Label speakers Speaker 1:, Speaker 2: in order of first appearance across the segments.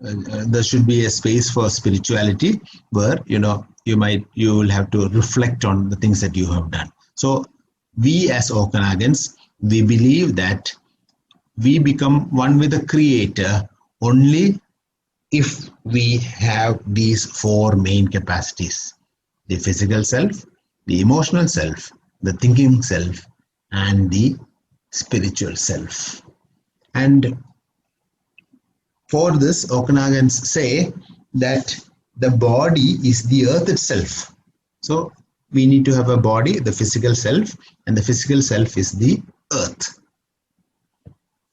Speaker 1: there should be a space for spirituality where you will have to reflect on the things that you have done. So we as Okanagans, we believe that we become one with the creator only if we have these four main capacities: the physical self, the emotional self, the thinking self, and the spiritual self. And for this, Okanagans say that the body is the earth itself. So we need to have a body, the physical self, and the physical self is the earth.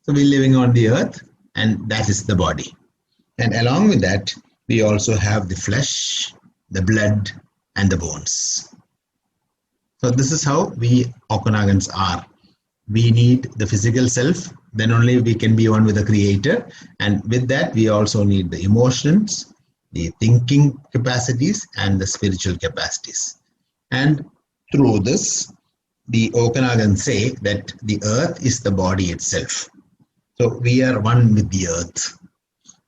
Speaker 1: So we're living on the earth, and that is the body. And along with that, we also have the flesh, the blood, and the bones. So this is how we Okanagans are. We need the physical self, then only we can be one with the creator. And with that, we also need the emotions, the thinking capacities, and the spiritual capacities. And through this, the Okanagans say that the earth is the body itself. So we are one with the earth.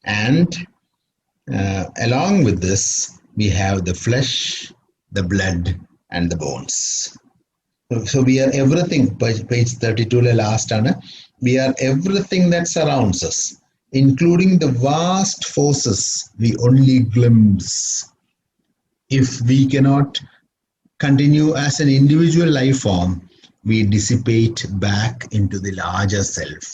Speaker 1: And along with this, we have the flesh, the blood, and the bones. So we are everything. Page 32 last ആണ്. We are everything that surrounds us, including the vast forces we only glimpse. If we cannot continue as an individual life form, we dissipate back into the larger self.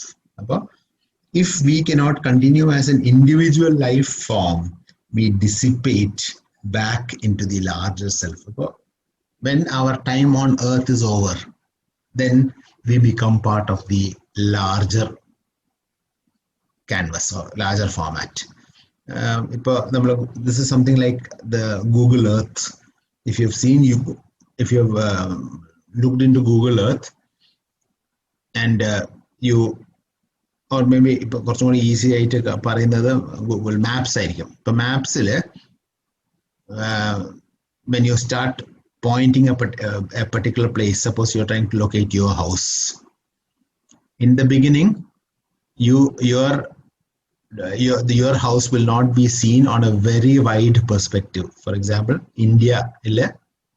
Speaker 1: If we cannot continue as an individual life form, we dissipate back into the larger self. When our time on earth is over, then we become part of the larger canvas or larger format. This is something like the Google Earth. If you've looked into Google Earth and or maybe കുറച്ചും കൂടി easy ആയിട്ട് പറയുന്നത് Google maps ആയിരിക്കും. ഇപ്പൊ മാപ്സിൽ when you start pointing a particular place, suppose you're trying to locate your house. In the beginning, your house will not be seen on a very wide perspective. For example, India,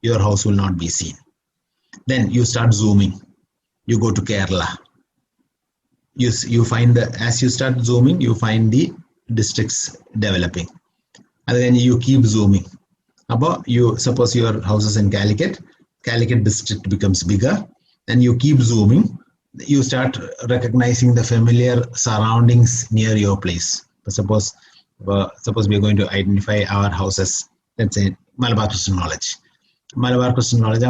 Speaker 1: your house will not be seen. Then you start zooming. You go to Kerala. You find as you start zooming, you find the districts developing. And then you keep zooming. You suppose your house is in Calicut district becomes bigger. Then you keep zooming. You start recognizing the familiar surroundings near your place. Suppose we are going to identify our houses. Let's say Malabar Christian Knowledge. Malabar Christian Knowledge.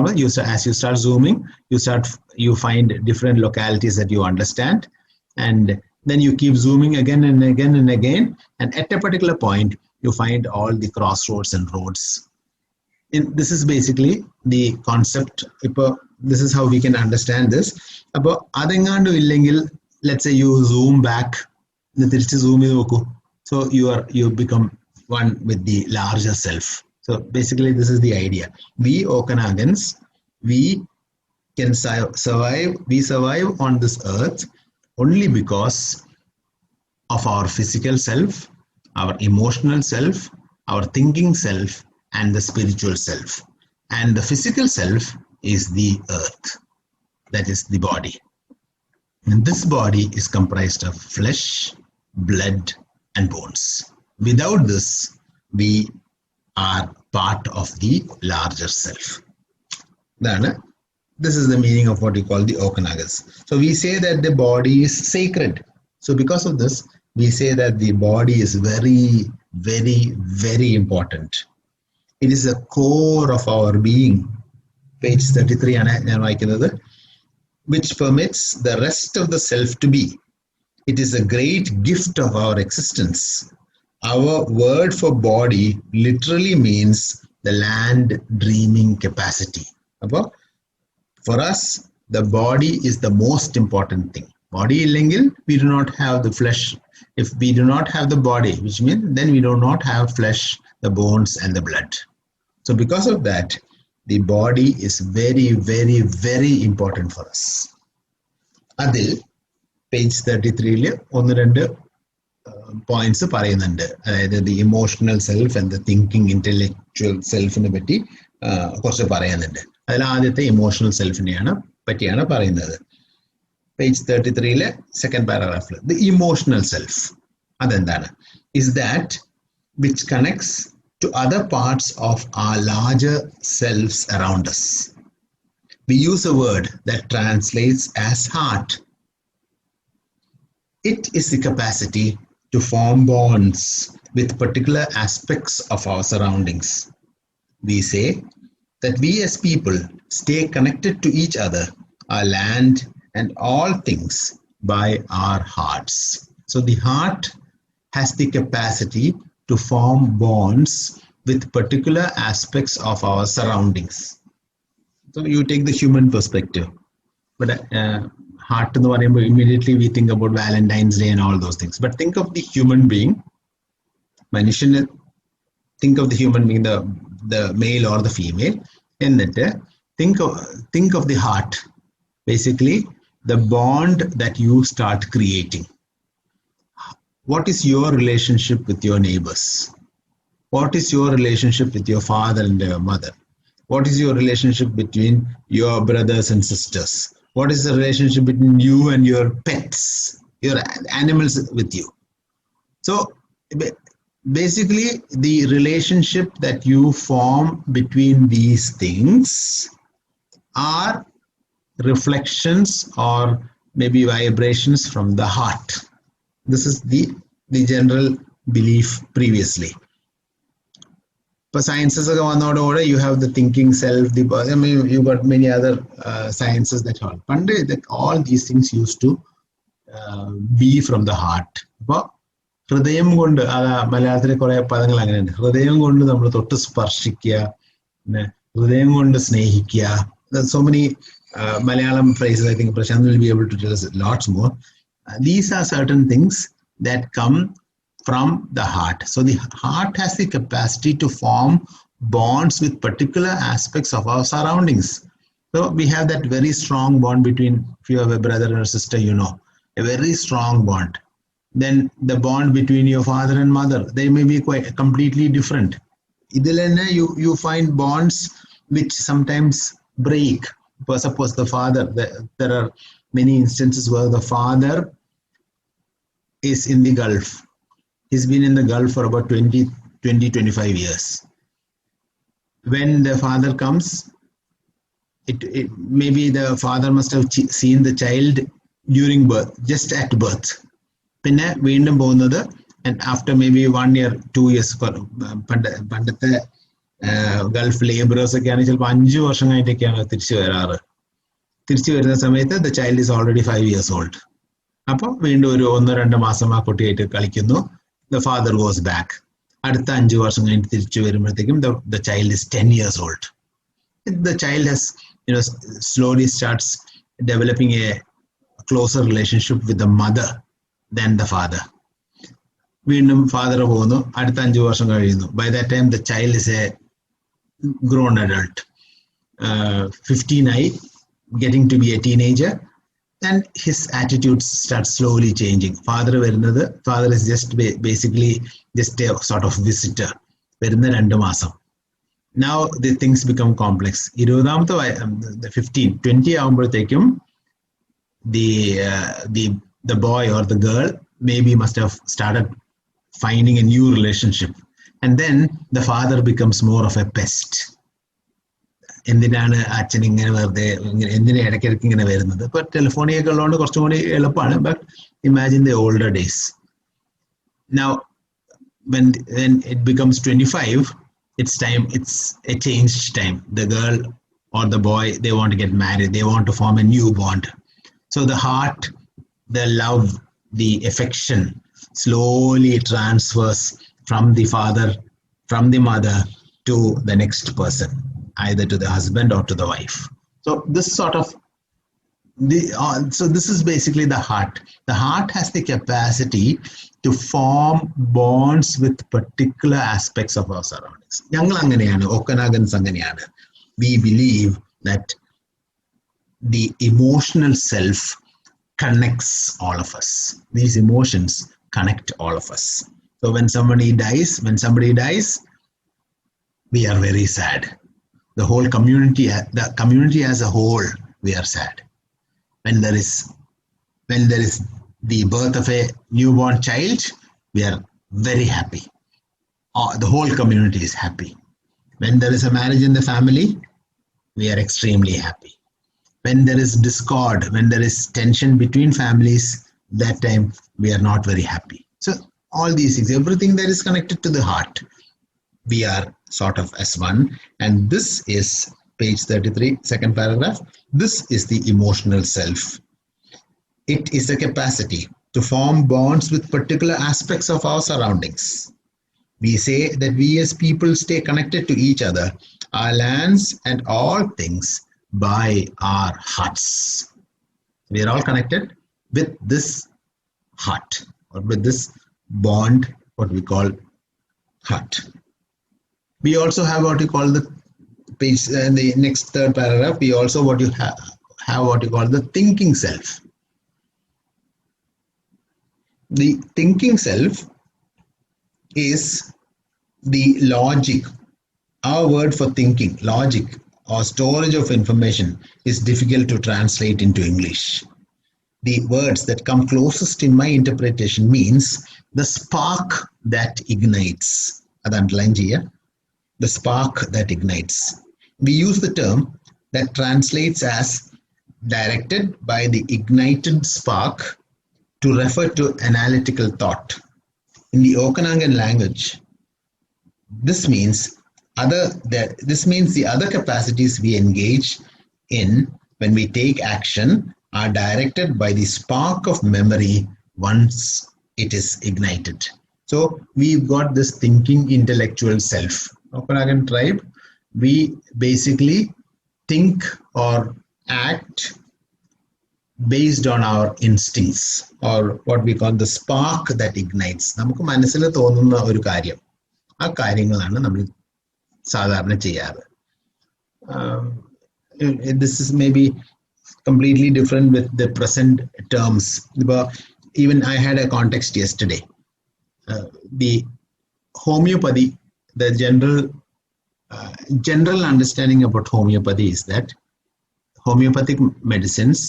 Speaker 1: As you start zooming, you find different localities that you understand, and then you keep zooming again and again and again. And at a particular point, you find all the crossroads and roads. This is basically the concept. This is how we can understand this. Let's say you zoom back, so you become one with the larger self. So basically, this is the idea. We Okanagans, we can survive. We survive on this earth only because of our physical self, our emotional self, our thinking self, and the spiritual self. And the physical self is the earth, that is the body. And this body is comprised of flesh, blood, and bones. Without this, we are part of the larger self. This is the meaning of what we call the Okanagas. So we say that the body is sacred. So because of this, we say that the body is very, very, very important. It is the core of our being. Page 33, which permits the rest of the self to be. It is a great gift of our existence. Our word for body literally means the land dreaming capacity. For us, the body is the most important thing. Body illengil, we do not have the flesh. If we do not have the body, which means then we do not have flesh, the bones, and the blood. So because of that, the body is very, very, very important for us. Adil, page 33, points പറയുന്നുണ്ട്. അതായത് the emotional self and the thinking intellectual സെൽഫിനെ പറ്റി കുറച്ച് പറയുന്നുണ്ട്. അതിൽ ആദ്യത്തെ emotional സെൽഫിനെയാണ് പറ്റിയാണ് പറയുന്നത്. പേജ് 33 സെക്കൻഡ് പാരഗ്രാഫിൽ ദി ഇമോഷണൽ സെൽഫ് അതെന്താണ്? Is that which connects to other parts of our larger selves around us. We use a word that translates as heart. It is the capacity to form bonds with particular aspects of our surroundings. We say that we as people stay connected to each other, our land, and all things by our hearts. So the heart has the capacity to form bonds with particular aspects of our surroundings. So you take the human perspective, but heart എന്ന് പറയുമ്പോൾ immediately we think about Valentine's Day and all those things. But think of the human being, മനുഷ്യന്, think of the human being, the male or the female, എന്നിട്ട് think of the heart, basically the bond that you start creating. What is your relationship with your neighbors? What is your relationship with your father and your mother? What is your relationship between your brothers and sisters? What is the relationship between you and your pets, your animals with you? So basically the relationship that you form between these things are reflections or maybe vibrations from the heart. This is the general belief previously. For sciences you have the thinking self, you got many other sciences that all. All these things used to be from the heart. ഹൃദയം കൊണ്ട്, മലയാളത്തിലെ കുറെ പദങ്ങൾ അങ്ങനെയുണ്ട്. ഹൃദയം കൊണ്ട് നമ്മൾ തൊട്ട് സ്പർശിക്കുക, ഹൃദയം കൊണ്ട് സ്നേഹിക്കുക. So many Malayalam phrases, I think Prashant will be able to tell us lots more. These are certain things that come from the heart. So the heart has the capacity to form bonds with particular aspects of our surroundings. So we have that very strong bond between, if you have a brother or sister, a very strong bond. Then the bond between your father and mother, they may be quite completely different. Idilena you find bonds which sometimes break. Suppose the father, there are many instances where the father is in the Gulf. He's been in the Gulf for about 25 years. When the father comes, maybe the father must have seen the child during birth, just at birth. പിന്നെ വീണ്ടും പോകുന്നത് and after maybe 1 year 2 years, പണ്ടത്തെ Gulf labourers ഒക്കെയാണ് ചിലപ്പോൾ 5 വർഷം കഴിഞ്ഞിട്ടൊക്കെയാണ് തിരിച്ചു വരാറ്. തിരിച്ചു വരുന്ന സമയത്ത് the child is already 5 years old. അപ്പോൾ വീണ്ടും ഒരു 1-2 മാസം ആ കുട്ടിയായിട്ട് കളിക്കുന്നു. The father goes back. അടുത്ത 5 വർഷം കഴിഞ്ഞിട്ട് തിരിച്ചു വരുമ്പോഴത്തേക്കും the child is 10 years old. The child has slowly starts developing a closer relationship with the mother than the father. വീണ്ടും ഫാദർ പോകുന്നു, അടുത്ത 5 വർഷം കഴിയുന്നു. By that time the child is a grown adult, 15 getting to be a teenager, and his attitudes start slowly changing. Father is just basically just a sort of visitor. വരുന്ന 2 മാസം. Now the things become complex. 20 ആകുമ്പോഴത്തേക്കും the boy or the girl maybe must have started finding a new relationship, and then the father becomes more of a pest. എന്തിനാണ് അച്ഛൻ ഇങ്ങനെ വെറുതെ എന്തിനാ ഇടയ്ക്കിടയ്ക്ക് ഇങ്ങനെ വരുന്നത്? ഇപ്പൊ ടെലിഫോണിയൊക്കെ ഉള്ളതുകൊണ്ട് കുറച്ചും കൂടി എളുപ്പമാണ്. But imagine the older days. Now when it becomes 25, it's a changed time. The girl or the boy, they want to get married, they want to form a new bond. So the heart, the love, the affection slowly transfers from the father, from the mother to the next person, either to the husband or to the wife. So this is basically the heart. The heart has the capacity to form bonds with particular aspects of our surroundings. ഞങ്ങൾ അങ്ങനെയാണ്, ഓക്കനാഗൻസ് അങ്ങനെയാണ്. We believe that the emotional self connects all of us. These emotions connect all of us. So when somebody dies, we are very sad. The whole community, the community as a whole, we are sad. When there is the birth of a newborn child, we are very happy. The whole community is happy. When there is a marriage in the family, we are extremely happy. When there is discord, when there is tension between families, that time we are not very happy. So all these things, everything that is connected to the heart, we are sort of as one. And this is page 33, second paragraph. This is the emotional self. It is a capacity to form bonds with particular aspects of our surroundings. We say that we as people stay connected to each other, our lands and all things by our hearts. We are all connected with this heart, or with this bond, what we call heart. We also have what you call the page in the next third paragraph. We also what you have what you call the thinking self. The thinking self is the logic. Our word for thinking, logic, or storage of information is difficult to translate into English. The words that come closest in my interpretation means the spark that ignites. That underline here. The spark that ignites. We use the term that translates as directed by the ignited spark to refer to analytical thought. In the Okanagan language, this means the other capacities we engage in when we take action are directed by the spark of memory once it is ignited. So we've got this thinking intellectual self. Okanagan tribe, we basically think or act based on our instincts, or what we call the spark that ignites. നമുക്ക് മനസ്സിൽ തോന്നുന്ന ഒരു കാര്യം, ആ കാര്യങ്ങളാണ് നമ്മൾ സാധാരണ ചെയ്യാറ്. This is maybe completely different with the present terms. Even I had a context yesterday. The homeopathy, the general understanding about homeopathy is that homeopathic medicines,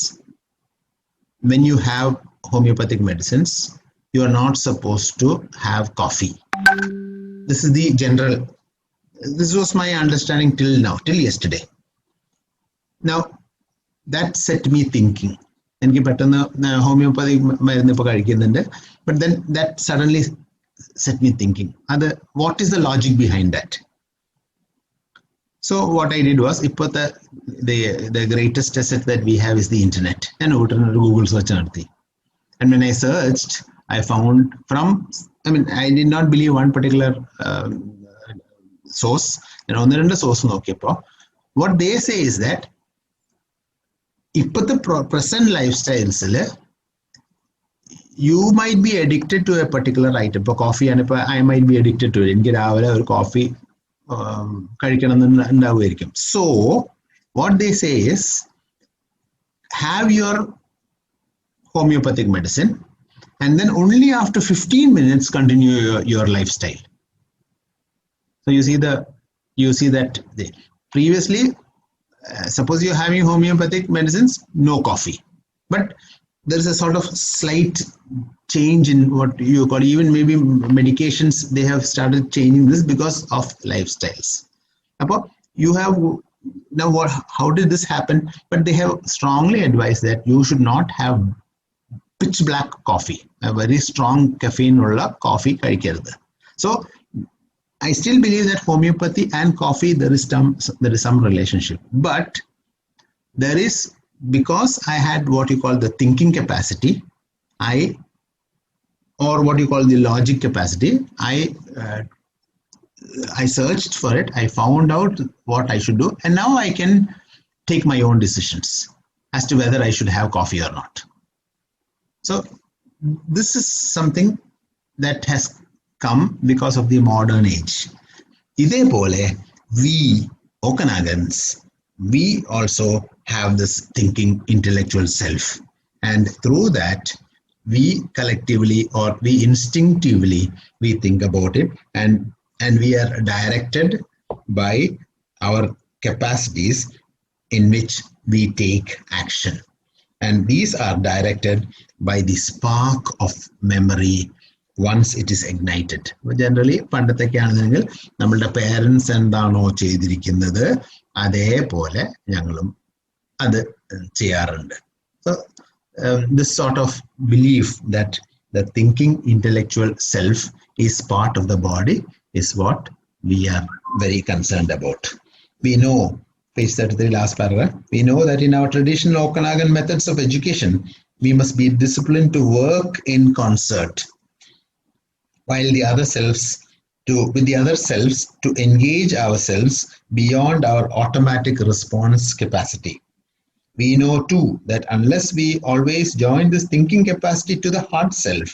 Speaker 1: when you have homeopathic medicines, you are not supposed to have coffee. This is the general, this was my understanding till now, till yesterday. Now, that set me thinking. എനിക്ക് പെട്ടെന്ന് homeopathy മരുന്ന് ഇപ്പോൾ കഴിക്കുന്നുണ്ട്, but then that suddenly set me thinking. What is the logic behind that? So what I did was, the greatest asset that we have is the internet. And Google search നടത്തി. And when I searched, I found I did not believe one particular source. And on the source നോക്കിയപ്പോൾ, what they say is that ഇപ്പോഴത്തെ present lifestyles, you might be addicted to a particular item. ഇപ്പോൾ coffee ആണ്, ഇപ്പോൾ I might be addicted to it. എനിക്ക് രാവിലെ ഒരു coffee കഴിക്കണം ഉണ്ടാവുമായിരിക്കും. So what they say is, have your homeopathic medicine and then only after 15 minutes continue your lifestyle. So you see that previously, suppose you're having homeopathic medicines, no coffee, but there is a sort of slight change in what you call, even maybe medications, they have started changing this because of lifestyles. You have now how did this happen? But they have strongly advised that you should not have pitch black coffee, a very strong caffeine ulla coffee കഴിക്കരുത്. So I still believe that homeopathy and coffee, there is some relationship, but there is, because I had what you call the thinking capacity, or what you call the logic capacity, I searched for it, I found out what I should do, and now I can take my own decisions as to whether I should have coffee or not. So this is something that has come because of the modern age. Idepole, we Okanagans, we also have this thinking intellectual self, and through that we collectively or we instinctively we think about it, and we are directed by our capacities in which we take action, and these are directed by the spark of memory once it is ignited. Generally പണ്ടത്തൊക്കെ ആണെന്നെങ്കിൽ നമ്മളുടെ parents എന്താണോ ചെയ്തിരിക്കുന്നത് അതേപോലെ ഞങ്ങളും അത് ചെയ്യാറുണ്ട്. So this sort of belief that the thinking intellectual self is part of the body is what we are very concerned about. We know, page 33, last paragraph, we know that in our traditional Okanagan methods of education, we must be disciplined to work in concert with the other selves to engage ourselves beyond our automatic response capacity. We know too that unless we always join this thinking capacity to the heart self,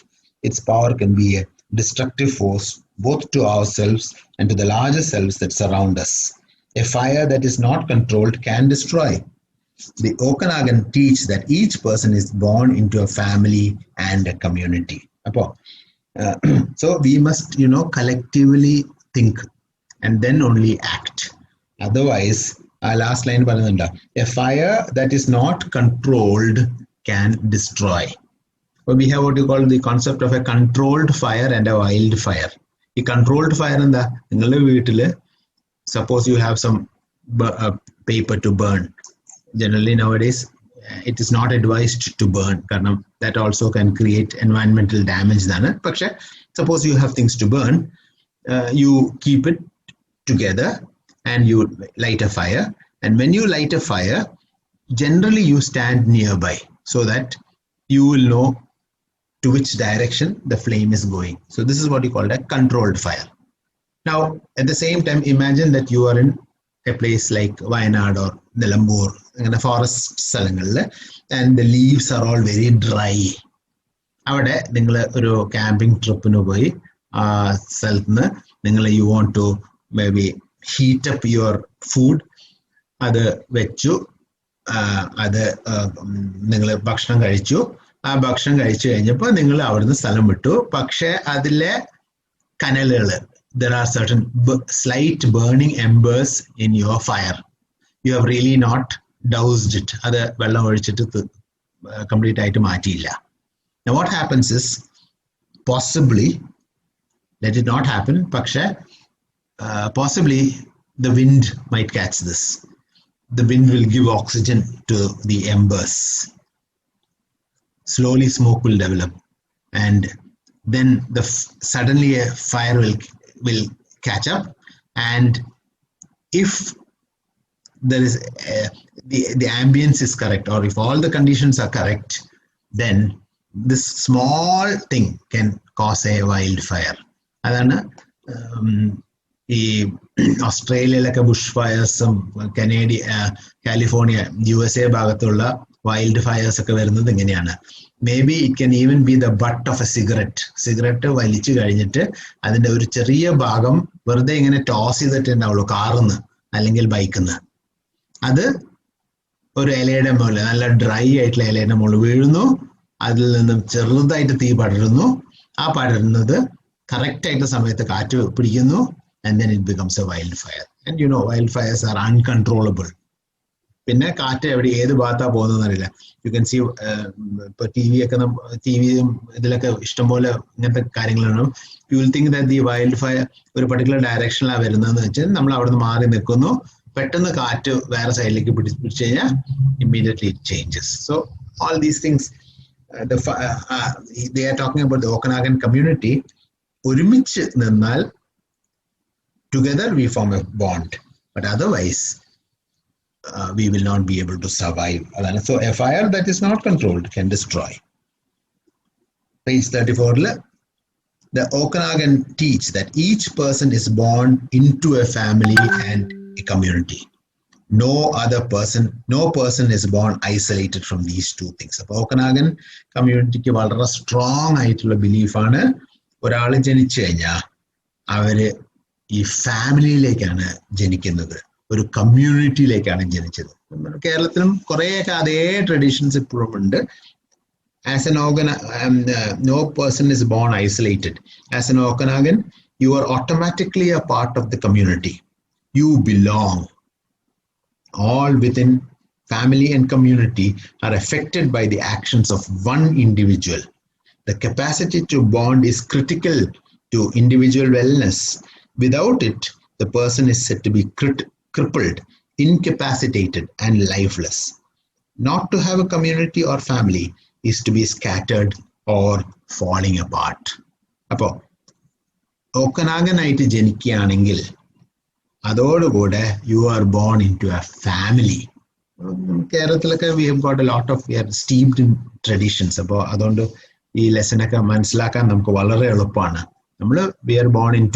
Speaker 1: its power can be a destructive force both to ourselves and to the larger selves that surround us. A fire that is not controlled can destroy. The Okanagan teach that each person is born into a family and a community. So we must, collectively think and then only act. Otherwise, last line, a fire that is not controlled can destroy. But we have what you call the concept of a controlled fire and a wildfire. A controlled fire in the suppose you have some paper to burn. Generally nowadays, it is not advised to burn. That also can create environmental damage. Suppose you have things to burn, you keep it together and you light a fire. And when you light a fire, generally you stand nearby so that you will know to which direction the flame is going. So this is what you call a controlled fire. Now, at the same time, imagine that you are in a place like Wayanad or Nilambur, in a forest, and the leaves are all very dry. Avade ningal oru camping trip nu poi സ്ഥലത്തുനിന്ന് you want to maybe heat up your food, അത് വെച്ചു, അത് നിങ്ങൾ ഭക്ഷണം കഴിച്ചു, ആ ഭക്ഷണം കഴിച്ചു കഴിഞ്ഞപ്പോൾ നിങ്ങൾ അവിടുന്ന് സ്ഥലം വിട്ടു. പക്ഷെ അതിലെ കനലുകൾ, there are certain slight burning embers in your fire. You have really not doused it. അത് വെള്ളം ഒഴിച്ചിട്ട് കംപ്ലീറ്റ് ആയിട്ട് മാറ്റിയില്ല. Now what happens is, possibly, let it not happen, പക്ഷെ possibly the wind might catch this. The wind will give oxygen to the embers. Slowly smoke will develop, and then suddenly a fire will catch up, and if there is the ambience is correct, or if all the conditions are correct, then this small thing can cause a wildfire. Adana ഈ ഓസ്ട്രേലിയയിലൊക്കെ Bush ഫയർസും California USA ഭാഗത്തുള്ള wild fires ഒക്കെ വരുന്നത് ഇങ്ങനെയാണ്. May be it can even B the but of A cigarette വലിച്ചു കഴിഞ്ഞിട്ട് അതിന്റെ ഒരു ചെറിയ ഭാഗം വെറുതെ ഇങ്ങനെ ടോസ് ചെയ്തിട്ടുണ്ടാവുള്ളൂ കാറിന്ന് അല്ലെങ്കിൽ ബൈക്കിന്ന്. അത് ഒരു ഇലയുടെ മുകളിൽ, നല്ല ഡ്രൈ ആയിട്ടുള്ള ഇലയുടെ മുകളിൽ വീഴുന്നു, അതിൽ നിന്നും ചെറുതായിട്ട് തീ പടരുന്നു. ആ പടരുന്നത് കറക്റ്റ് ആയിട്ട് സമയത്ത് കാറ്റ് പിടിക്കുന്നു, and then it becomes a wildfire. And wildfires are uncontrollable. പിന്നെ കാറ്റ് എവിടെ ഏത് ഭാഗത്താ പോകുന്നതെന്നറിയില്ല. യു ക്യാൻ സീ ഇപ്പൊ ടിവിയും ഇതിലൊക്കെ ഇഷ്ടംപോലെ ഇങ്ങനത്തെ കാര്യങ്ങളാണ്. You will think that the wild fire ഒരു പർട്ടിക്കുലർ ഡയറക്ഷനിലാണ് വരുന്നതെന്ന് വെച്ചാൽ നമ്മൾ അവിടെ നിന്ന് മാറി നിൽക്കുന്നു, പെട്ടെന്ന് കാറ്റ് വേറെ സൈഡിലേക്ക് പിടിച്ചു കഴിഞ്ഞാൽ immediately it changes. So all these things, they are talking about the Okanagan community. ഒരുമിച്ച് നിന്നാൽ together we form a bond, but otherwise we will not be able to survive. So a fire that is not controlled can destroy. Page 34, the Okanagan teach that each person is born into a family and a community. No person is born isolated from these two things. So Okanagan community ki valare strong aayittulla belief aanu oralu jenichu കഴിഞ്ഞാൽ അവര് ഈ ഫാമിലിയിലേക്കാണ് ജനിക്കുന്നത്, ഒരു കമ്മ്യൂണിറ്റിയിലേക്കാണ് ജനിച്ചത്. കേരളത്തിലും കുറേയൊക്കെ അതേ traditions ഇപ്പോഴും ഉണ്ട്. As an organ, no person is born isolated. As an Okanagan, you are automatically a part of the community. You belong. All within family and community are affected by the actions of one individual. The capacity to bond is critical to individual wellness. Without it, the person is said to be crippled, incapacitated, and lifeless. Not to have a community or family is to be scattered or falling apart. അപ്പോൾ ഓക്കനാഗനായിട്ട് ജനിക്കുകയാണെങ്കിൽ അതോടുകൂടെ you are born into a family. കേരളത്തിലൊക്കെ we have got a lot of we are steeped in traditions. അപ്പോൾ അതുകൊണ്ട് ഈ ലെസനൊക്കെ മനസ്സിലാക്കാൻ നമുക്ക് വളരെ എളുപ്പമാണ്. നമ്മൾ we are born in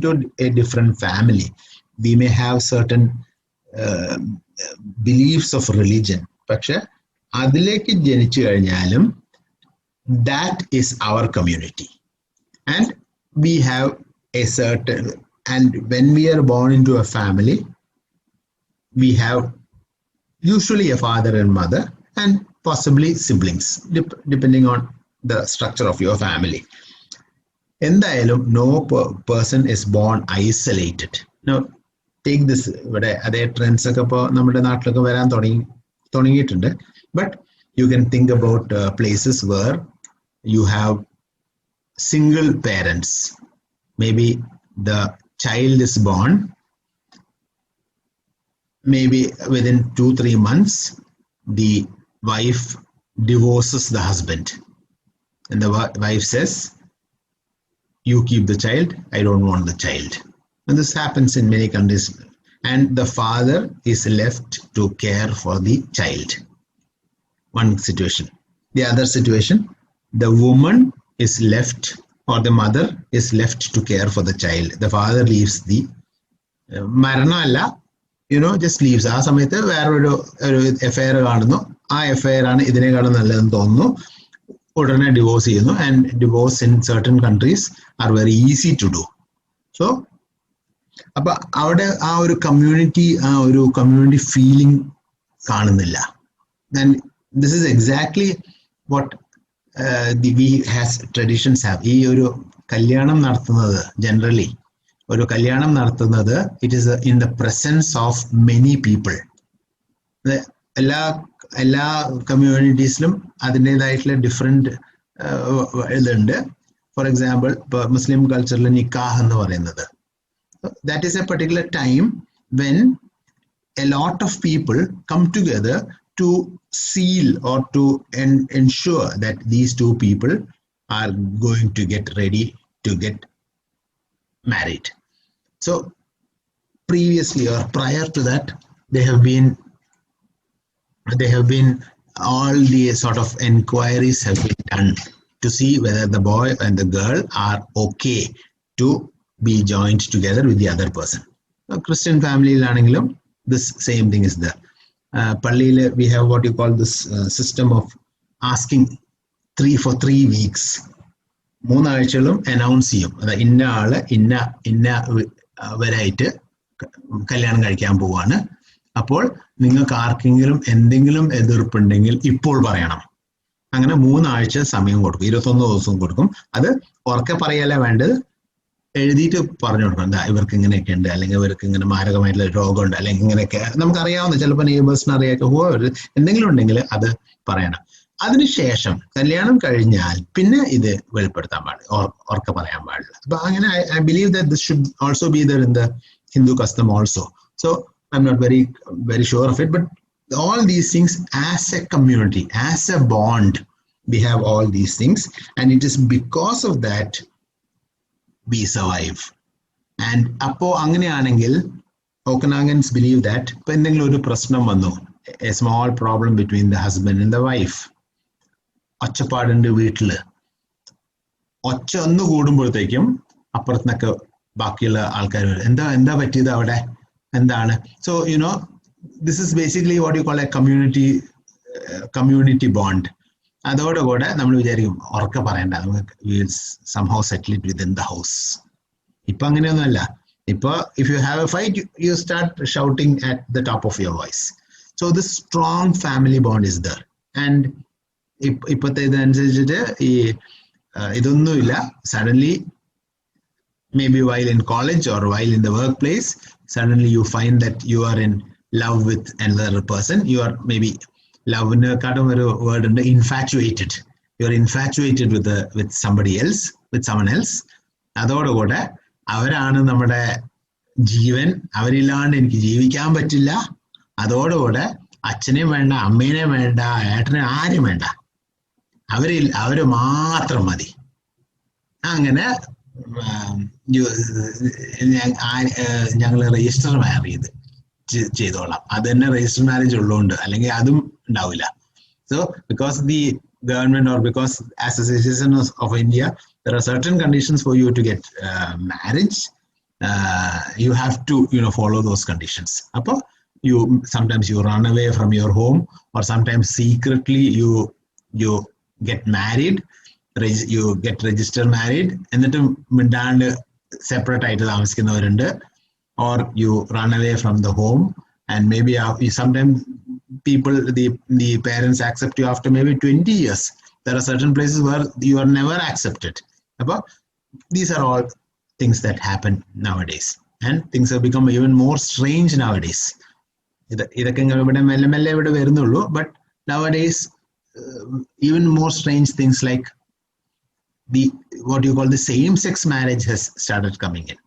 Speaker 1: to a different family. We may have certain beliefs of religion. പക്ഷെ അതിലേക്ക് ജനിച്ചു കഴിഞ്ഞാലും that is our community, and we have a certain, and when we are born into a family, we have usually a father and mother and possibly siblings, depending on the structure of your family. എന്തായാലും no person is born isolated. Now take this, ഇവിടെ അതേ trends ഒക്കെ ഇപ്പോൾ നമ്മുടെ നാട്ടിലൊക്കെ വരാൻ തുടങ്ങിയിട്ടുണ്ട്. But you can think about places where you have single parents. Maybe the child is born, maybe within 2-3 months, the wife divorces the husband. And the wife says, you keep the child, I don't want the child. And this happens in many countries. And the father is left to care for the child. One situation. The other situation, the woman is left, or the mother is left to care for the child. The father leaves the maranalla, just leaves. ആ സമയത്ത് വേറൊരു FIR കാണുന്നു. ആ FIR ആണ് ഇതിനെക്കാളും നല്ലതെന്ന് തോന്നുന്നു. ഉടനെ divorce ചെയ്യുന്നു. And divorce in certain countries are very easy to do. So അപ്പൊ അവിടെ ആ ഒരു കമ്മ്യൂണിറ്റി ഫീലിംഗ് കാണുന്നില്ല. And this is exactly what we has traditions have. ഈ ഒരു കല്യാണം നടത്തുന്നത് generally it is in the presence of many people. എല്ലാ കമ്മ്യൂണിറ്റീസിലും അതിൻ്റെതായിട്ടുള്ള ഡിഫറെന്റ് ഇതുണ്ട്. ഫോർ എക്സാമ്പിൾ ഇപ്പോൾ മുസ്ലിം കൾച്ചറിൽ നിക്കാഹ് എന്ന് പറയുന്നത്, that is a particular time when a lot of people come together to seal or to ensure that these two people are going to get ready to get married. So previously or prior to that, they have been all the sort of enquiries have been done to see whether the boy and the girl are okay to be joined together with the other person. Christian family lanengilum this same thing is there. Palliyil we have what you call this system of asking for 3 weeks. 3 ആഴ്ചകളും announce ചെയ്യും. അതായത് ഇന്ന ആള് ഇന്ന വരായിട്ട് കല്യാണം കഴിക്കാൻ പോവാണ്. അപ്പോൾ നിങ്ങൾക്ക് ആർക്കെങ്കിലും എന്തെങ്കിലും എതിർപ്പുണ്ടെങ്കിൽ ഇപ്പോൾ പറയണം. അങ്ങനെ 3 ആഴ്ച സമയം കൊടുക്കും. 21 ദിവസം കൊടുക്കും. അത് ഉറക്കെ പറയല്ല വേണ്ടത്, എഴുതിയിട്ട് പറഞ്ഞു കൊടുക്കണം. എന്താ ഇവർക്ക് ഇങ്ങനെയൊക്കെ ഉണ്ട്, അല്ലെങ്കിൽ ഇവർക്ക് ഇങ്ങനെ മാരകമായിട്ടുള്ള രോഗമുണ്ട്, അല്ലെങ്കിൽ ഇങ്ങനെയൊക്കെ നമുക്കറിയാവുന്ന ചിലപ്പോൾ നെയ്ബേഴ്സിന് അറിയാത്ത എന്തെങ്കിലും ഉണ്ടെങ്കിൽ അത് പറയണം. അതിനുശേഷം കല്യാണം കഴിഞ്ഞാൽ പിന്നെ ഇത് വെളിപ്പെടുത്താൻ പാടില്ല, ഉറക്കെ പറയാൻ പാടില്ല. അപ്പൊ അങ്ങനെ I believe that this should also be there in the Hindu custom also. So I am not very sure of it, but all these things as a community, as a bond, we have all these things, and it is because of that we survive. And appo angneyanengil Okanagans believe that ipo endengilum oru prashnam vannu, a small problem between the husband and the wife, ഒച്ചപ്പാടുണ്ട് വീട്ടില്, ഒച്ച ഒന്ന് കൂടുമ്പോഴത്തേക്കും അപ്പുറത്തുനിന്നൊക്കെ ബാക്കിയുള്ള ആൾക്കാർ വരും. എന്താ പറ്റിയത് അവിടെ, എന്താണ്? So this is basically what you call a community bond. അതോടുകൂടെ നമ്മൾ വിചാരിക്കും ഉറക്കെ പറയണ്ട, നമുക്ക് somehow settle it within the house. ഇപ്പൊ അങ്ങനെയൊന്നുമല്ല. ഇപ്പൊ if you have a fight, you start shouting at the top of your voice. So this strong family bond is there, and ഇപ്പോഴത്തെ ഇതനുസരിച്ചിട്ട് ഈ ഇതൊന്നുമില്ല. Suddenly, maybe while in college or while in the workplace, suddenly you find that you are in love with another person. You are maybe love നെക്കാട്ടും ഒരു word ഉണ്ട്, infatuated. You are infatuated with somebody else, with someone else. അതോടുകൂടെ അവരാണ് നമ്മുടെ ജീവൻ, അവരില്ലാണ്ട് എനിക്ക് ജീവിക്കാൻ പറ്റില്ല. അതോടുകൂടെ അച്ഛനെയും വേണ്ട, അമ്മേനെയും വേണ്ട, ഏട്ടനെ ആരും വേണ്ട, അവര് മാത്രം മതി. അങ്ങനെ ഞങ്ങൾ രജിസ്റ്റർ മാരേജ് ചെയ്തോളാം. അത് തന്നെ രജിസ്റ്റർ മാരേജ് ഉള്ളതുകൊണ്ട്, അല്ലെങ്കിൽ അതും ഉണ്ടാവില്ല. So because the government or because as a citizen of India, there are certain conditions for you to get marriage. You have to follow those conditions. Appo sometimes you run away from your home, or sometimes secretly you get married, you get registered married, എന്നിട്ട് മിണ്ടാണ്ട് separate ആയിട്ട് താമസിക്കുന്നവരുണ്ട്. Or you run away from the home, and maybe sometimes people, the parents accept you after maybe 20 years. There are certain places where you are never accepted. These are all things that happen nowadays, and things have become even more strange nowadays. ഇതൊക്കെ ഇവിടെ മെല്ലെ മെല്ലെ ഇവിടെ വരുന്നുള്ളൂ. But nowadays even more strange things like what you call the same-sex marriage has started coming in.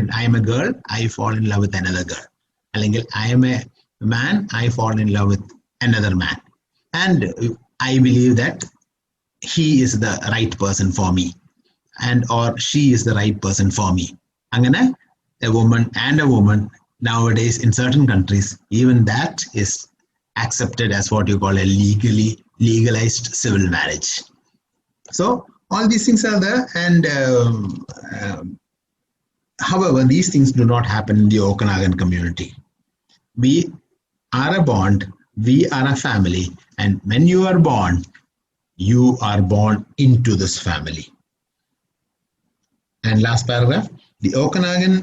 Speaker 1: I am a girl, I fall in love with another girl. അല്ലെങ്കിൽ I am a man, I fall in love with another man. And I believe that he is the right person for me, or she is the right person for me. അങ്ങനെ a woman and a woman, nowadays in certain countries, even that is accepted as what you call a legalized civil marriage. So all these things are there, and however, these things do not happen in the Okanagan community. We are a bond, we are a family, and when you are born into this family. And last paragraph, the Okanagan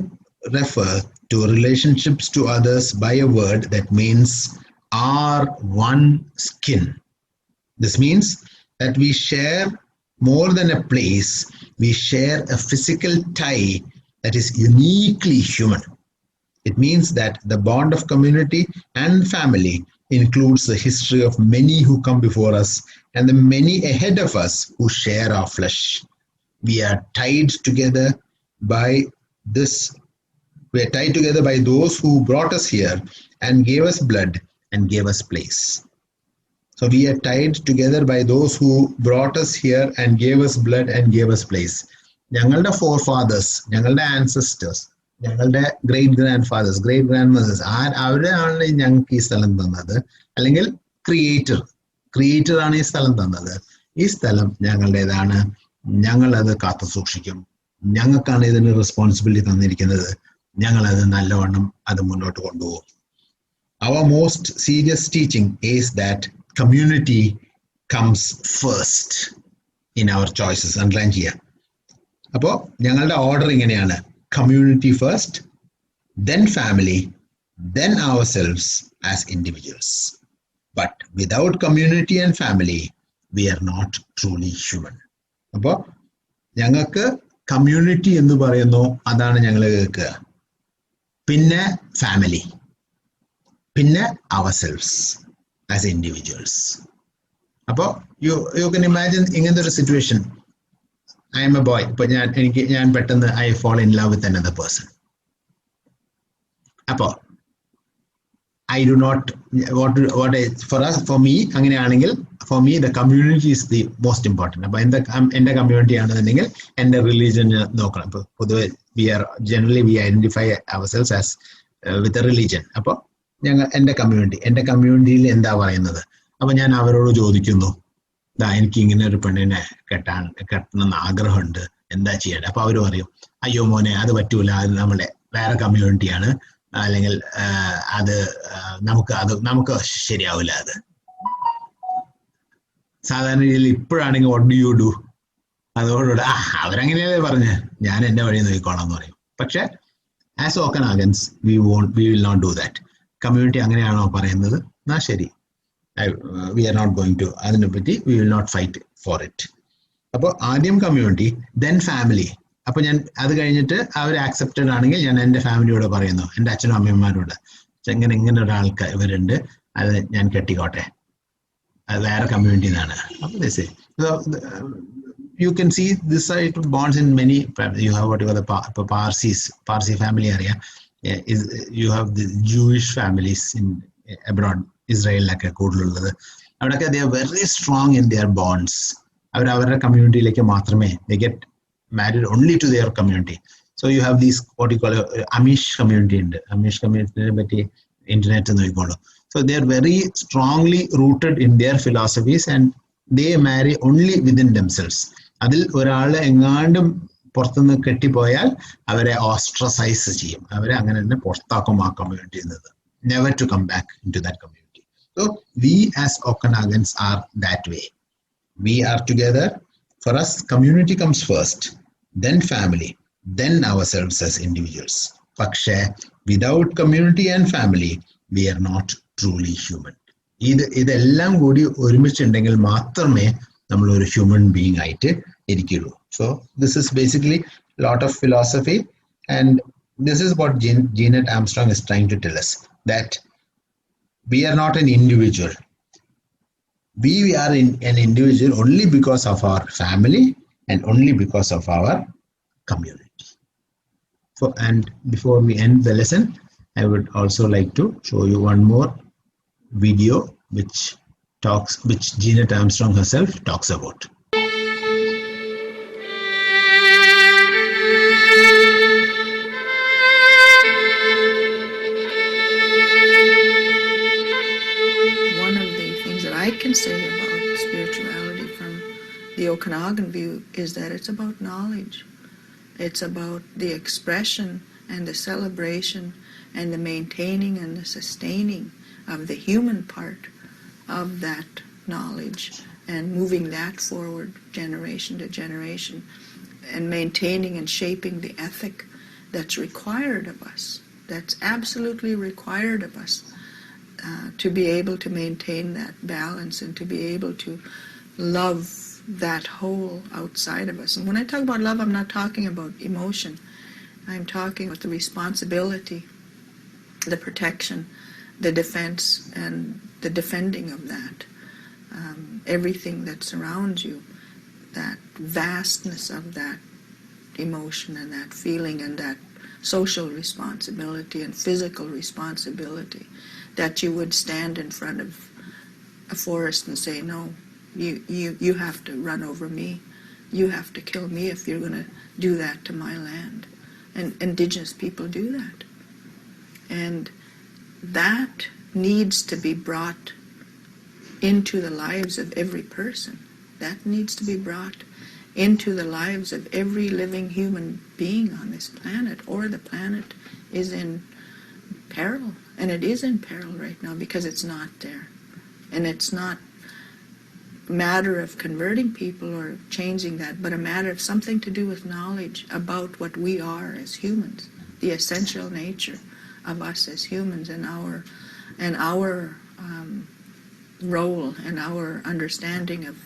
Speaker 1: refer to relationships to others by a word that means are one skin. This means that we share more than a place, we share a physical tie that is uniquely human. It means that the bond of community and family includes the history of many who come before us and the many ahead of us who share our flesh. We are tied together by those who brought us here and gave us blood and gave us place. So we are tied together by those who brought us here and gave us blood and gave us place. ഞങ്ങളുടെ forefathers, ഞങ്ങളുടെ ancestors, ഞങ്ങളുടെ great grandfathers, great grandmothers, അവരാണ് ഞങ്ങൾക്ക് ഈ സ്ഥലം തന്നത്. അല്ലെങ്കിൽ creator ആണ് ഈ സ്ഥലം തന്നത്. ഈ സ്ഥലം ഞങ്ങളുടേതാണ്, ഞങ്ങൾ അത് കാത്തു സൂക്ഷിക്കും. ഞങ്ങൾക്കാണ് ഇതിന് റെസ്പോൺസിബിലിറ്റി തന്നിരിക്കുന്നത്. ഞങ്ങൾ അത് നല്ലവണ്ണം അത് മുന്നോട്ട് കൊണ്ടുപോകും. Our most serious teaching is that community comes first in our choices. Underline here. അപ്പോൾ ഞങ്ങളുടെ ഓർഡർ ഇങ്ങനെയാണ്: community first, then family, then ourselves as individuals. But without community and family, we are not truly human. അപ്പോൾ ഞങ്ങൾക്ക് community എന്ന് പറയുന്നു, അതാണ് ഞങ്ങൾ കേൾക്കുക. പിന്നെ ഫാമിലി, പിന്നെ ourselves as individuals. അപ്പോൾ you can imagine ഇങ്ങനത്തെ ഒരു situation. I am a boy. ഇപ്പൊ ഞാൻ പെട്ടെന്ന് I fall in love with another person. അപ്പോൾ I do not for me അങ്ങനെയാണെങ്കിൽ for me the community is the most important. അപ്പോൾ എൻ്റെ കമ്മ്യൂണിറ്റി ആണെന്നുണ്ടെങ്കിൽ എൻ്റെ റിലീജിയൻ നോക്കണം. ഇപ്പോൾ പൊതുവെ we identify ourselves as with a religion. അപ്പോൾ എൻ്റെ കമ്മ്യൂണിറ്റിയിൽ എന്താ പറയുന്നത്? അപ്പൊ ഞാൻ അവരോട് ചോദിക്കുന്നു, എനിക്ക് ഇങ്ങനെ ഒരു പെണ്ണിനെ കെട്ടണമെന്ന് ആഗ്രഹമുണ്ട്, എന്താ ചെയ്യേണ്ടത്? അപ്പൊ അവര് പറയും, അയ്യോ മോനെ അത് പറ്റൂല, അത് നമ്മുടെ വേറെ കമ്മ്യൂണിറ്റിയാണ്, അല്ലെങ്കിൽ അത് നമുക്ക് ശരിയാവില്ല. അത് സാധാരണ രീതിയിൽ ഇപ്പോഴാണെങ്കിൽ what do you do? അതോടുകൂടെ അവരങ്ങനെയല്ലേ പറഞ്ഞ്, ഞാൻ എൻ്റെ വഴി നോക്കിക്കോളാം എന്ന് പറയും. പക്ഷെ as Okanagans we will not do that. Community അങ്ങനെയാണോ പറയുന്നത്, എന്നാ ശരി, we are not going to, അതിനെപ്പറ്റി we will not fight for it. അപ്പോൾ ആദ്യം കമ്മ്യൂണിറ്റി, ദെൻ ഫാമിലി. അപ്പൊ ഞാൻ അത് കഴിഞ്ഞിട്ട് അവർ ആക്സെപ്റ്റഡ് ആണെങ്കിൽ ഞാൻ എൻ്റെ ഫാമിലിയോട് പറയുന്നു, എൻ്റെ അച്ഛനും അമ്മമാരോട്, ഇങ്ങനെ ഒരാൾക്ക് ഇവരുണ്ട്, അത് ഞാൻ കെട്ടിക്കോട്ടെ, അത് വേറെ കമ്മ്യൂണിറ്റി എന്നാണ്. അപ്പൊ this you can see this side bonds in many. You have whatever the Parsi family area. You have the Jewish families in abroad, Israel like കൂടുതലുള്ളത്. അവിടെയൊക്കെ they are very strong in their bonds. അവരുടെ കമ്മ്യൂണിറ്റിയിലേക്ക് മാത്രമേ they get married only to their community. So you have these what you call Amish community ഉണ്ട്. Amish community പറ്റി internet നോക്കിക്കോളൂ. So they are very strongly rooted in their philosophies and they marry only within themselves. അതിൽ ഒരാളെ എങ്ങാണ്ടും പുറത്തുനിന്ന് കെട്ടിപ്പോയാൽ അവരെ ostracise ചെയ്യും, അവരെ അങ്ങനെ തന്നെ പുറത്താക്കും ആ കമ്മ്യൂണിറ്റിയിൽ നിന്ന്, never to come back into that community. So we as Okanagans are that way. We are together. For us community comes first, then family, then ourselves as individuals. പക്ഷേ without community and family we are not truly human. ഇതെല്ലാം കൂടി ഒരുമിച്ചുണ്ടെങ്കിൽ മാത്രമേ നമ്മൾ ഒരു human being ആയിട്ട് ഇരിക്കുള്ളൂ. So this is basically lot of philosophy and this is what Jeannette Armstrong is trying to tell us, that we are not an individual. We are an individual only because of our family and only because of our community. So, and before we end the lesson, I would also like to show you one more video which Jeanette Armstrong herself talks about.
Speaker 2: One of the things that I can say about spirituality from the Okanagan view is that it's about knowledge. It's about the expression and the celebration and the maintaining and the sustaining of the human part of that knowledge and moving that forward generation to generation and maintaining and shaping the ethic that's required of us, that's absolutely required of us to be able to maintain that balance and to be able to love that whole outside of us. And when I talk about love, I'm not talking about emotion. I'm talking about the responsibility, the protection, the defense, and the defending of that. Everything that surrounds you, that vastness of that emotion and that feeling and that social responsibility and physical responsibility, that you would stand in front of a forest and say, no, you have to run over me, you have to kill me if you're going to do that to my land. And indigenous people do that. And that needs to be brought into the lives of every person. That needs to be brought into the lives of every living human being on this planet, or the planet is in peril. And it is in peril right now because it's not there. And it's not a matter of converting people or changing that, but a matter of something to do with knowledge about what we are as humans, the essential nature of us as humans and our role and our understanding of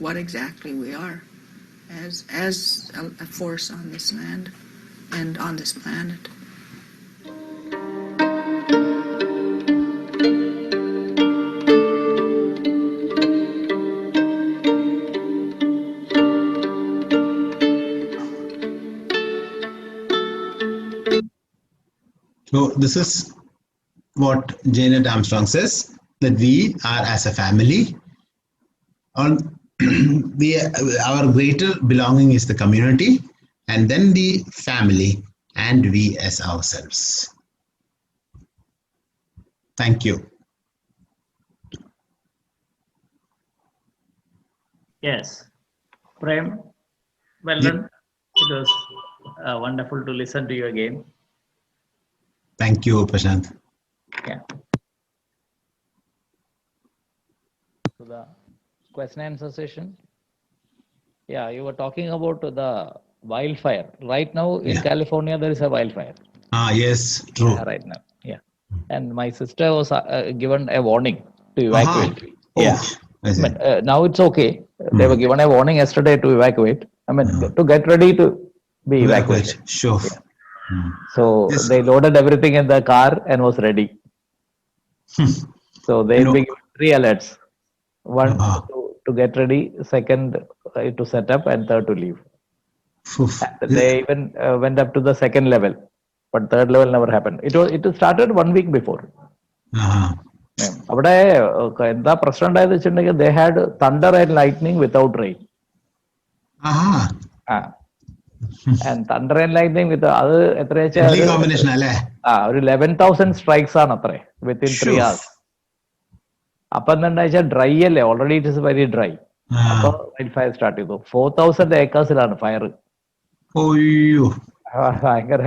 Speaker 2: what exactly we are as a force on this land and on this planet.
Speaker 1: So this is what Janet Armstrong says, that we are as a family. Our greater belonging is the community, and then the family, and we as ourselves. Thank you.
Speaker 3: Yes, Prem, well done. It was wonderful to listen to you again.
Speaker 1: Thank you, Prashant.
Speaker 3: Yeah. So the question and answer session. Yeah, you were talking about the wildfire. Right now in California, there is a wildfire.
Speaker 1: Yes, true.
Speaker 3: Yeah, right now. Yeah. and my sister was given a warning to evacuate.
Speaker 1: Oh,
Speaker 3: Yeah.
Speaker 1: I see.
Speaker 3: Now it's okay. They were given a warning yesterday to evacuate. To get ready to be evacuated.
Speaker 1: Sure.
Speaker 3: Yeah. So
Speaker 1: Yes.
Speaker 3: they loaded everything in the car and was ready. So they'll be given 3 alerts. One to get ready, second to set up, and third to leave. They even went up to the second level, but third level never happened. It started 1 week before. അവിടെ എന്താ പ്രശ്നം ഉണ്ടായെന്ന് വെച്ചിട്ടുണ്ടെങ്കിൽ they had thunder and lightning without rain. And thunder and lightning with അത് എത്ര ഒരു 11,000 strikes ആണ് അത്രേ വിത്തിൻ 3 hours. അപ്പൊ എന്താ വെച്ചാൽ ഡ്രൈ അല്ലേ, already it is very dry. അപ്പൊ വൈൽഡ് ഫയർ സ്റ്റാർട്ട് ചെയ്തു. 4,000 ഏക്കേഴ്സിലാണ് ഫയർ. ഭയങ്കര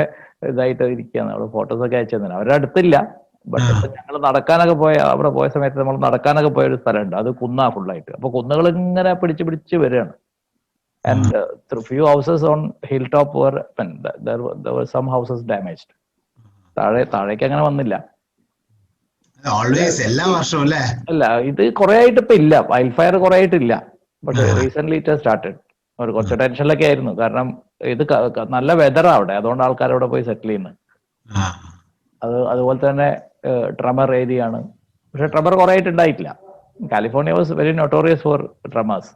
Speaker 3: ഇതായിട്ട് ഇരിക്കുകയാണ്. അവിടെ ഫോട്ടോസ് ഒക്കെ അയച്ചു തന്നെ. അവരുടെ അടുത്തില്ല, ബട്ട് ഇപ്പൊ ഞങ്ങൾ നടക്കാനൊക്കെ അവിടെ പോയ സമയത്ത് നമ്മൾ നടക്കാനൊക്കെ പോയ ഒരു സ്ഥലമുണ്ട്, അത് കുന്നാ ഫുള്ളായിട്ട്. അപ്പൊ കുന്നുകൾ ഇങ്ങനെ പിടിച്ച് വരികയാണ്. And few houses on hill top were some houses damaged. താഴേക്ക് അങ്ങനെ വന്നില്ല.
Speaker 1: എല്ലാ വർഷവും
Speaker 3: അല്ല, ഇത് കുറെ ആയിട്ട് ഇപ്പൊ ഇല്ല, വൈൽഡ് ഫയർ കുറെ ആയിട്ടില്ല. But recent it started. അവർ കുറച്ച് ടെൻഷനിലൊക്കെ ആയിരുന്നു, കാരണം ഇത് നല്ല വെതറാ അവിടെ, അതുകൊണ്ട് ആൾക്കാർ അവിടെ പോയി സെറ്റിൽ ചെയ്യുന്നത്. അതുപോലെ തന്നെ ട്രമർ ഏരിയ ആണ്. പക്ഷെ ട്രമർ കുറെ ആയിട്ട് ഉണ്ടായിട്ടില്ല. California was very notorious for tremors.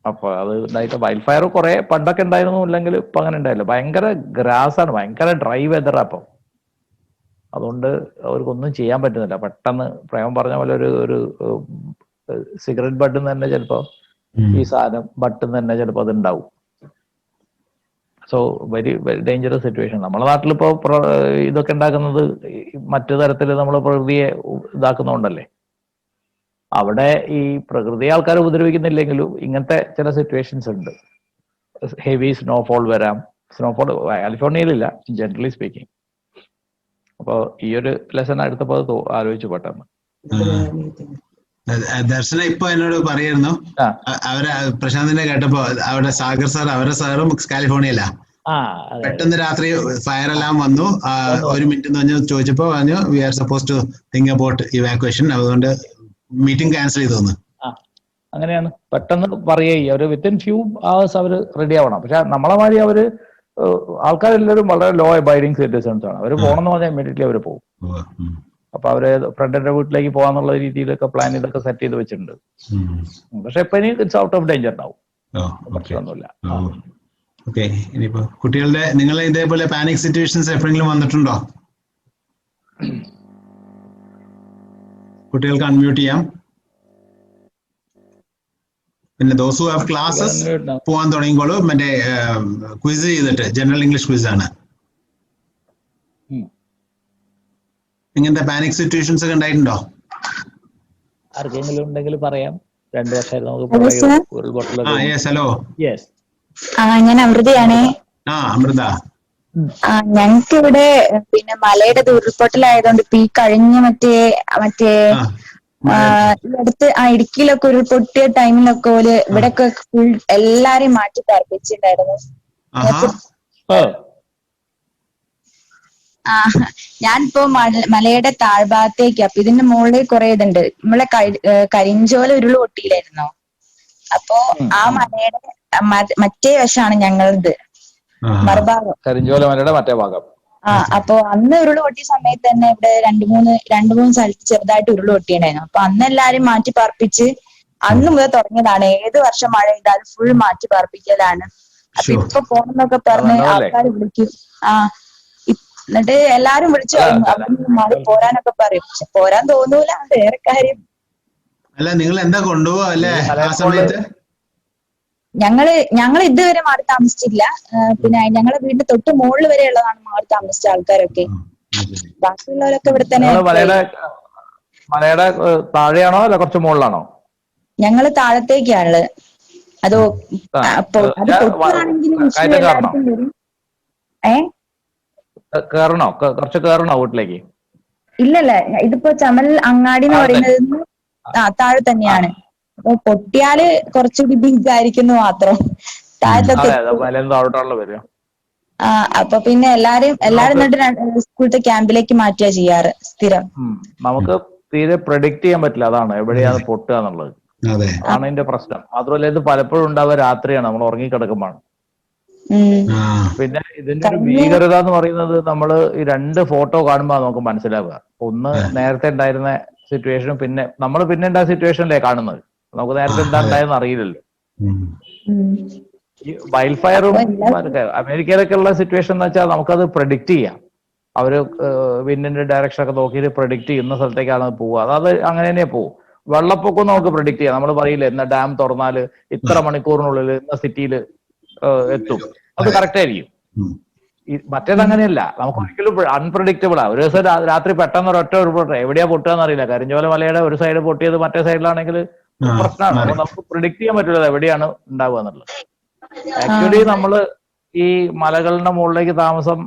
Speaker 3: അപ്പൊ അത് ഉണ്ടായിട്ട് വൈൽഡ് ഫയർ കുറെ പണ്ടൊക്കെ ഉണ്ടായിരുന്നു, ഇല്ലെങ്കിൽ ഇപ്പൊ അങ്ങനെ ഉണ്ടായില്ല. ഭയങ്കര ഗ്രാസ് ആണ്, ഭയങ്കര ഡ്രൈ വെതറാ അപ്പൊ. അതുകൊണ്ട് അവർക്കൊന്നും ചെയ്യാൻ പറ്റുന്നില്ല. പെട്ടെന്ന് പ്രേമം പറഞ്ഞ പോലെ ഒരു സിഗരറ്റ് ബട്ടിൽ തന്നെ ചിലപ്പോ ഈ സാധനം ബട്ടിൽ തന്നെ ചിലപ്പോ അത് ഉണ്ടാവും. So very very dangerous situation. നമ്മുടെ നാട്ടിലിപ്പോ ഇതൊക്കെ ഉണ്ടാക്കുന്നത് മറ്റു തരത്തിൽ നമ്മൾ പ്രകൃതിയെ ഇതാക്കുന്നതുകൊണ്ടല്ലേ. അവിടെ ഈ പ്രകൃതി ആൾക്കാർ ഉപദ്രവിക്കുന്നില്ലെങ്കിലും ഇങ്ങനത്തെ ചില സിറ്റുവേഷൻസ് ഉണ്ട്. ഹെവി സ്നോഫോൾ വരാം. സ്നോഫോൾ കാലിഫോർണിയയിലില്ല, ജനറലി സ്പീക്കിംഗ്. അപ്പൊ ഈ ഒരു ലെസൺ എടുത്തപ്പോ അത് ആലോചിച്ചു പെട്ടെന്ന്.
Speaker 1: ദർശന ഇപ്പൊ എന്നോട് പറയായിരുന്നു, അവരെ പ്രശാന്തിനെ കേട്ടപ്പോ അവിടെ സാഗർ സാർ, അവരുടെ സാറും കാലിഫോർണിയയിലാ. പെട്ടെന്ന് രാത്രി ഫയർ എല്ലാം വന്നു. 1 മിനിറ്റ് എന്ന് പറഞ്ഞു ചോദിച്ചപ്പോ പറഞ്ഞു we are suppose to think about evacuation, അതുകൊണ്ട് മീറ്റിംഗ് ക്യാൻസൽ ചെയ്തു.
Speaker 3: അങ്ങനെയാണ് പെട്ടെന്ന് പറയുക. അവര് വിത്തിൻ ഫ്യൂ അവേഴ്സ് അവര് റെഡി ആവണം. പക്ഷെ നമ്മളെ മാതിരി അവര് ആൾക്കാരെല്ലാവരും വളരെ ലോ അബൈഡിങ് സിറ്റിസൺസ് ആണ്. അവര് പോകണമെന്ന് പറഞ്ഞാൽ ഇമ്മീഡിയറ്റ്ലി അവര് പോകും. അപ്പൊ അവര് ഫ്രണ്ടിന്റെ വീട്ടിലേക്ക് പോകാന്നുള്ള രീതിയിലൊക്കെ പ്ലാൻ ഇതൊക്കെ സെറ്റ് ചെയ്ത് വെച്ചിട്ടുണ്ട്. പക്ഷെ ഇപ്പൊ ഇനി ഇറ്റ്സ് ഔട്ട് ഓഫ് ഡേഞ്ചർ ഉണ്ടാവും, പ്രശ്നമൊന്നുമില്ല.
Speaker 1: ഓക്കെ, ഇനിയിപ്പോ കുട്ടികളുടെ നിങ്ങൾ ഇതേപോലെ പാനിക് സിറ്റുവേഷൻസ് എപ്പോഴെങ്കിലും വന്നിട്ടുണ്ടോ? കുട്ടികൾക്ക് അൺമ്യൂട്ട് ചെയ്യാം. പിന്നെ ദോസ് ഹു ഹാവ് ക്ലാസ്സസ് പോകാൻ തുടങ്ങിക്കോളൂ. മറ്റേ ക്വിസ് ചെയ്തിട്ട്, ജനറൽ ഇംഗ്ലീഷ് ക്വിസ് ആണ്. ഇങ്ങനത്തെ പാനിക് സിറ്റുവേഷൻസ് ഒക്കെ ഉണ്ടായിട്ടുണ്ടോ?
Speaker 3: ആർക്കെങ്കിലും ഉണ്ടെങ്കിൽ പറയാം. 2 വർഷമായിട്ട് നമുക്ക്
Speaker 1: ഹലോ,
Speaker 4: ഞാൻ അമൃതയാണേ.
Speaker 1: അമൃത,
Speaker 4: ഞങ്ങക്ക് ഇവിടെ പിന്നെ മലയുടെ ഉരുൾപൊട്ടലായതുകൊണ്ട് ഇപ്പൊ ഈ കഴിഞ്ഞ മറ്റേ ഈ അടുത്ത് ഇടുക്കിയിലൊക്കെ ഉരുൾപൊട്ടിയ ടൈമിലൊക്കെ ഇവിടെയൊക്കെ ഫുൾ എല്ലാരെയും മാറ്റി പാർപ്പിച്ചിട്ടുണ്ടായിരുന്നു. ഞാനിപ്പോ മലയുടെ താഴ്ഭാഗത്തേക്ക്, അപ്പൊ ഇതിന്റെ മുകളിൽ കുറെ ഇതുണ്ട്. നമ്മളെ കരിഞ്ചോല ഉരുള് പൊട്ടിയില്ലായിരുന്നോ? അപ്പോ ആ മലയുടെ മറ്റേ വശമാണ് ഞങ്ങളത്, മറുഭാഗം.
Speaker 3: കരിഞ്ചോല മലയുടെ മറ്റേ ഭാഗം.
Speaker 4: അപ്പൊ അന്ന് ഉരുള് പൊട്ടിയ സമയത്ത് തന്നെ ഇവിടെ രണ്ട് മൂന്ന് സ്ഥലത്ത് ചെറുതായിട്ട് ഉരുള് പൊട്ടിയിട്ടുണ്ടായിരുന്നു. അപ്പൊ അന്ന് എല്ലാരും മാറ്റി പാർപ്പിച്ച് അന്ന് മുതൽ തുടങ്ങിയതാണ്. ഏത് വർഷം മഴ ചെയ്താലും ഫുൾ മാറ്റി പാർപ്പിക്കലാണ്. അപ്പൊ ഇപ്പൊ പോണെന്നൊക്കെ പറഞ്ഞ് ആൾക്കാർ വിളിക്കും. എന്നിട്ട് എല്ലാരും വിളിച്ചു മഴ പോരാനൊക്കെ പറയും. പക്ഷെ പോരാൻ തോന്നൂല, വേറെ കാര്യം.
Speaker 1: അല്ല, നിങ്ങൾ എന്താ കൊണ്ടുപോവാ അല്ലേ ആ സമയത്ത്?
Speaker 4: ഞങ്ങൾ ഇതുവരെ മാറി താമസിച്ചില്ല. പിന്നെ ഞങ്ങളെ വീടിന്റെ തൊട്ട് മുകളിൽ വരെ ഉള്ളതാണ് മാറി താമസിച്ച ആൾക്കാരൊക്കെ. ബാക്കിയുള്ളവരൊക്കെ ഇവിടെ തന്നെ.
Speaker 3: മലയുടെ താഴെയാണോ അല്ല കുറച്ച് മുകളിലാണോ?
Speaker 4: ഞങ്ങള് താഴത്തേക്കാണുള്ളത്. അത് പൊട്ടാണെങ്കിലും എല്ലാവർക്കും വരും.
Speaker 3: കേറണോ? കുറച്ച് കേറണോ വീട്ടിലേക്ക്?
Speaker 4: ഇല്ലല്ല, ഇതിപ്പോ ചമൽ അങ്ങാടി എന്ന് പറയുന്നത് താഴെ തന്നെയാണ്. അപ്പൊ പൊട്ടിയാല് കുറച്ചുകൂടി ബിഗ് ആയിരിക്കുന്നു മാത്രം. താഴത്തൊക്കെ അപ്പൊ പിന്നെ എല്ലാരും എന്നിട്ട് സ്കൂളത്തെ ക്യാമ്പിലേക്ക് മാറ്റുക ചെയ്യാറ് സ്ഥിരം.
Speaker 3: നമുക്ക് തീരെ പ്രഡിക്റ്റ് ചെയ്യാൻ പറ്റില്ല, അതാണ് എവിടെയാണ് പൊട്ടുക എന്നുള്ളത്. അതാണ് ഇതിന്റെ പ്രശ്നം. മാത്രമല്ല ഇത് പലപ്പോഴും ഉണ്ടാവുക രാത്രിയാണ്, നമ്മൾ ഉറങ്ങിക്കിടക്കുമ്പോഴാണ്. പിന്നെ ഇതിന്റെ ഒരു ഭീകരത എന്ന് പറയുന്നത് നമ്മള് ഈ 2 ഫോട്ടോ കാണുമ്പോൾ നമുക്ക് മനസ്സിലാവുക. ഒന്ന് നേരത്തെ ഉണ്ടായിരുന്ന സിറ്റുവേഷനും പിന്നെ നമ്മൾ പിന്നെ ഉണ്ടായ സിറ്റുവേഷനല്ലേ കാണുന്നത്. നമുക്ക് നേരത്തെ എന്താ ഉണ്ടായെന്ന് അറിയില്ലല്ലോ. ഈ വൈൽഡ് ഫയറും അമേരിക്കയിലൊക്കെ ഉള്ള സിറ്റുവേഷൻ എന്ന് വെച്ചാൽ നമുക്കത് പ്രഡിക്റ്റ് ചെയ്യാം. അവര് വിൻഡിന്റെ ഡയറക്ഷൻ ഒക്കെ നോക്കിയിട്ട് പ്രഡിക്റ്റ് ചെയ്യുന്ന സ്ഥലത്തേക്കാണ് പോവുക. അത് അങ്ങനെ തന്നെ പോകും. വെള്ളപ്പൊക്കം നമുക്ക് പ്രഡിക്റ്റ് ചെയ്യാം. നമ്മൾ പറയില്ലേ ഇന്ന ഡാം തുറന്നാല് ഇത്ര മണിക്കൂറിനുള്ളിൽ ഇന്ന സിറ്റിയിൽ എത്തും, അത് കറക്റ്റ് ആയിരിക്കും. മറ്റേത് അങ്ങനെയല്ല, നമുക്ക് ഒരിക്കലും അൺപ്രഡിക്റ്റബിൾ ആ. ഒരു ദിവസം രാത്രി പെട്ടെന്ന് ഒരൊറ്റ ഉരുൾപൊട്ടൽ, എവിടെയാ പൊട്ടുകയെന്ന് അറിയില്ല. കരിഞ്ചോല മലയുടെ ഒരു സൈഡ് പൊട്ടിയത് മറ്റേ സൈഡിലാണെങ്കിൽ പ്രശ്നമാണ്. അപ്പൊ നമുക്ക് പ്രിഡിക്റ്റ് ചെയ്യാൻ പറ്റില്ല എവിടെയാണ് ഉണ്ടാവുക എന്നുള്ളത്. ആക്ച്വലി നമ്മള് ഈ മലകളുടെ മുകളിലേക്ക് താമസം